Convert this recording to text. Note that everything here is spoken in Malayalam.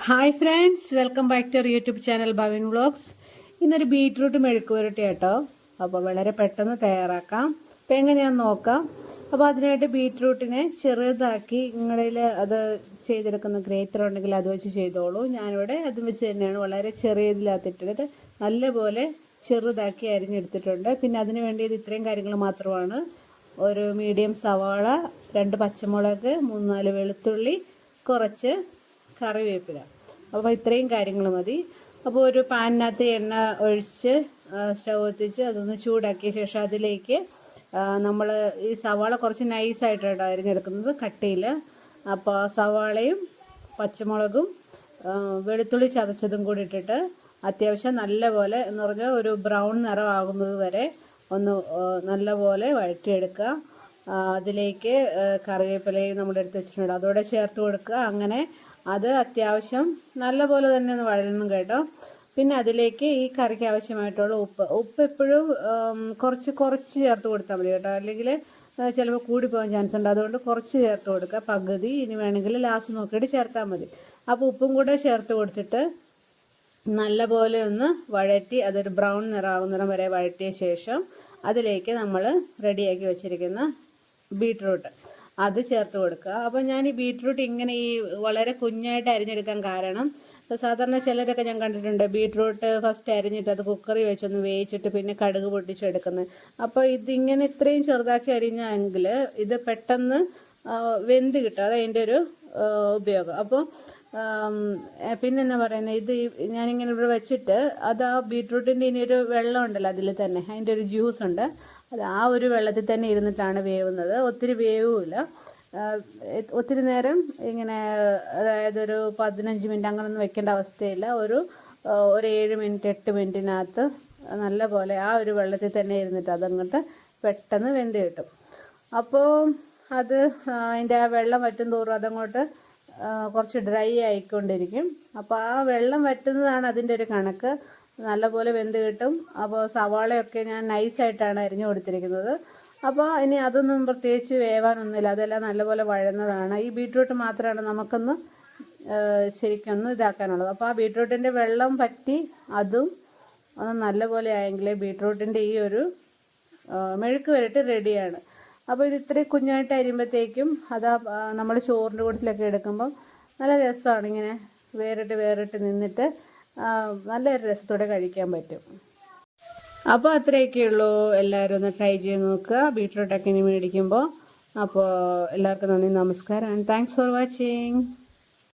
Hi friends, welcome back to our YouTube channel Bhavin vlogs. ഇന്നൊരു ബീറ്റ്റൂട്ട് മെഴുക്ക് പുരട്ടി കേട്ടോ. അപ്പോൾ വളരെ പെട്ടെന്ന് തയ്യാറാക്കാം. അപ്പോൾ എങ്ങനെയാണെന്ന് നോക്കാം. അപ്പോൾ അതിനായിട്ട് ബീറ്റ്റൂട്ടിനെ ചെറുതാക്കി നിങ്ങളിൽ അത് ചെയ്തെടുക്കുന്ന ഗ്രേറ്റർ ഉണ്ടെങ്കിൽ അത് വെച്ച് ചെയ്തോളൂ. ഞാനിവിടെ അത് വെച്ച് തന്നെയാണ് വളരെ ചെറിയ ഇതിനകത്തിട്ടിട്ട് നല്ലപോലെ ചെറുതാക്കി അരിഞ്ഞെടുത്തിട്ടുണ്ട്. പിന്നെ അതിന് വേണ്ടിയത് ഇത്രയും കാര്യങ്ങൾ മാത്രമാണ്: ഒരു മീഡിയം സവാള, 2 പച്ചമുളക്, 3-4 വെളുത്തുള്ളി, കുറച്ച് കറിവേപ്പില. അപ്പോൾ ഇത്രയും കാര്യങ്ങൾ മതി. അപ്പോൾ ഒരു പാനിനകത്ത് എണ്ണ ഒഴിച്ച് സ്റ്റൗ എത്തിച്ച് അതൊന്ന് ചൂടാക്കിയ ശേഷം അതിലേക്ക് നമ്മൾ ഈ സവാള കുറച്ച് നൈസായിട്ടാണ് അരിഞ്ഞെടുക്കുന്നത്, കട്ടിയിൽ. അപ്പോൾ സവാളയും പച്ചമുളകും വെളുത്തുള്ളി ചതച്ചതും കൂടി ഇട്ടിട്ട് അത്യാവശ്യം നല്ലപോലെ എന്ന് പറഞ്ഞാൽ ഒരു ബ്രൗൺ നിറം ആകുന്നത് വരെ ഒന്ന് നല്ലപോലെ വഴറ്റിയെടുക്കുക. അതിലേക്ക് കറിവേപ്പിലയും നമ്മൾ എടുത്ത് വെച്ചിട്ടുണ്ട്, അതോടെ ചേർത്ത് കൊടുക്കുക. അങ്ങനെ അത് അത്യാവശ്യം നല്ലപോലെ തന്നെ ഒന്ന് വഴലണം കേട്ടോ. പിന്നെ അതിലേക്ക് ഈ കറിക്ക് ആവശ്യമായിട്ടുള്ള ഉപ്പ് എപ്പോഴും കുറച്ച് ചേർത്ത് കൊടുത്താൽ മതി കേട്ടോ, അല്ലെങ്കിൽ ചിലപ്പോൾ കൂടി പോകാൻ ചാൻസ് ഉണ്ട്. അതുകൊണ്ട് കുറച്ച് ചേർത്ത് കൊടുക്കുക, പകുതി. ഇനി വേണമെങ്കിൽ ലാസ്റ്റ് നോക്കിയിട്ട് ചേർത്താൽ മതി. അപ്പോൾ ഉപ്പും കൂടെ ചേർത്ത് കൊടുത്തിട്ട് നല്ലപോലെ ഒന്ന് വഴറ്റി അതൊരു ബ്രൗൺ നിറമാകുന്നിടം വരെ വഴറ്റിയ ശേഷം അതിലേക്ക് നമ്മൾ റെഡിയാക്കി വെച്ചിരിക്കുന്ന ബീറ്റ്റൂട്ട് അത് ചേർത്ത് കൊടുക്കുക. അപ്പോൾ ഞാൻ ഈ ബീറ്റ്റൂട്ട് ഇങ്ങനെ ഈ വളരെ കുഞ്ഞായിട്ട് അരിഞ്ഞെടുക്കാൻ കാരണം, സാധാരണ ചിലരൊക്കെ ഞാൻ കണ്ടിട്ടുണ്ട് ബീറ്റ്റൂട്ട് ഫസ്റ്റ് അരിഞ്ഞിട്ട് അത് കുക്കറിൽ വെച്ചൊന്ന് വേവിച്ചിട്ട് പിന്നെ കടുക് പൊട്ടിച്ചെടുക്കുന്നത്. അപ്പോൾ ഇതിങ്ങനെ ഇത്രയും ചെറുതാക്കി അരിഞ്ഞെങ്കിൽ ഇത് പെട്ടെന്ന് വെന്ത് കിട്ടും. അതതിൻ്റെ ഒരു ഉപയോഗം. അപ്പോൾ പിന്നെ എന്നാ പറയുന്നത്, ഇത് ഞാനിങ്ങനെ ഇവിടെ വെച്ചിട്ട് അത് ആ ബീറ്റ്റൂട്ടിൻ്റെ ഇനിയൊരു വെള്ളം ഉണ്ടല്ലോ അതിൽ തന്നെ, അതിൻ്റെ ഒരു ജ്യൂസ് ഉണ്ട്. അത് ആ ഒരു വെള്ളത്തിൽ തന്നെ ഇരുന്നിട്ടാണ് വേവുന്നത്. ഒത്തിരി വേവുമില്ല, ഒത്തിരി നേരം ഇങ്ങനെ, അതായത് ഒരു 15 മിനിറ്റ് അങ്ങനൊന്നും വെക്കേണ്ട അവസ്ഥയില്ല. ഒരു 7 മിനിറ്റ് 8 മിനിറ്റിനകത്ത് നല്ല പോലെ ആ ഒരു വെള്ളത്തിൽ തന്നെ ഇരുന്നിട്ട് അതങ്ങോട്ട് പെട്ടെന്ന് വെന്ത് കിട്ടും. അപ്പോൾ അത് അതിൻ്റെ ആ വെള്ളം വറ്റും തോറും അതങ്ങോട്ട് കുറച്ച് ഡ്രൈ ആയിക്കൊണ്ടിരിക്കും. അപ്പോൾ ആ വെള്ളം വറ്റുന്നതാണ് അതിൻ്റെ ഒരു കണക്ക്. നല്ലപോലെ വെന്ത് കിട്ടും. അപ്പോൾ സവാളയൊക്കെ ഞാൻ നൈസായിട്ടാണ് അരിഞ്ഞു കൊടുത്തിരിക്കുന്നത്. അപ്പോൾ ഇനി അതൊന്നും പ്രത്യേകിച്ച് വേവാനൊന്നുമില്ല, അതെല്ലാം നല്ലപോലെ വഴന്നതാണ്. ഈ ബീറ്റ്റൂട്ട് മാത്രമാണ് നമുക്കൊന്ന് ശരിക്കൊന്ന് ഇതാക്കാനുള്ളത്. അപ്പോൾ ആ ബീറ്റ്റൂട്ടിൻ്റെ വെള്ളം പറ്റി അതും ഒന്ന് നല്ലപോലെ ആയെങ്കിൽ ബീറ്റ്റൂട്ടിൻ്റെ ഈ ഒരു മെഴുക്ക് പുരട്ടി റെഡിയാണ്. അപ്പോൾ ഇത് ഇത്രയും കുഞ്ഞായിട്ട് അരിയുമ്പോഴത്തേക്കും അത് നമ്മൾ ചോറിൻ്റെ കൂട്ടത്തിലൊക്കെ എടുക്കുമ്പം നല്ല രസമാണ്. ഇങ്ങനെ വേറിട്ട് നിന്നിട്ട് നല്ലൊരു രസത്തോടെ കഴിക്കാൻ പറ്റും. അപ്പോൾ അത്രയൊക്കെയുള്ളൂ. എല്ലാവരും ഒന്ന് ട്രൈ ചെയ്ത് നോക്കുക ബീറ്റ്റൂട്ടൊക്കെ ഇനി മേടിക്കുമ്പോൾ. അപ്പോൾ എല്ലാവർക്കും നന്ദി, നമസ്കാരം, ആൻഡ് താങ്ക്സ് ഫോർ വാച്ചിങ്.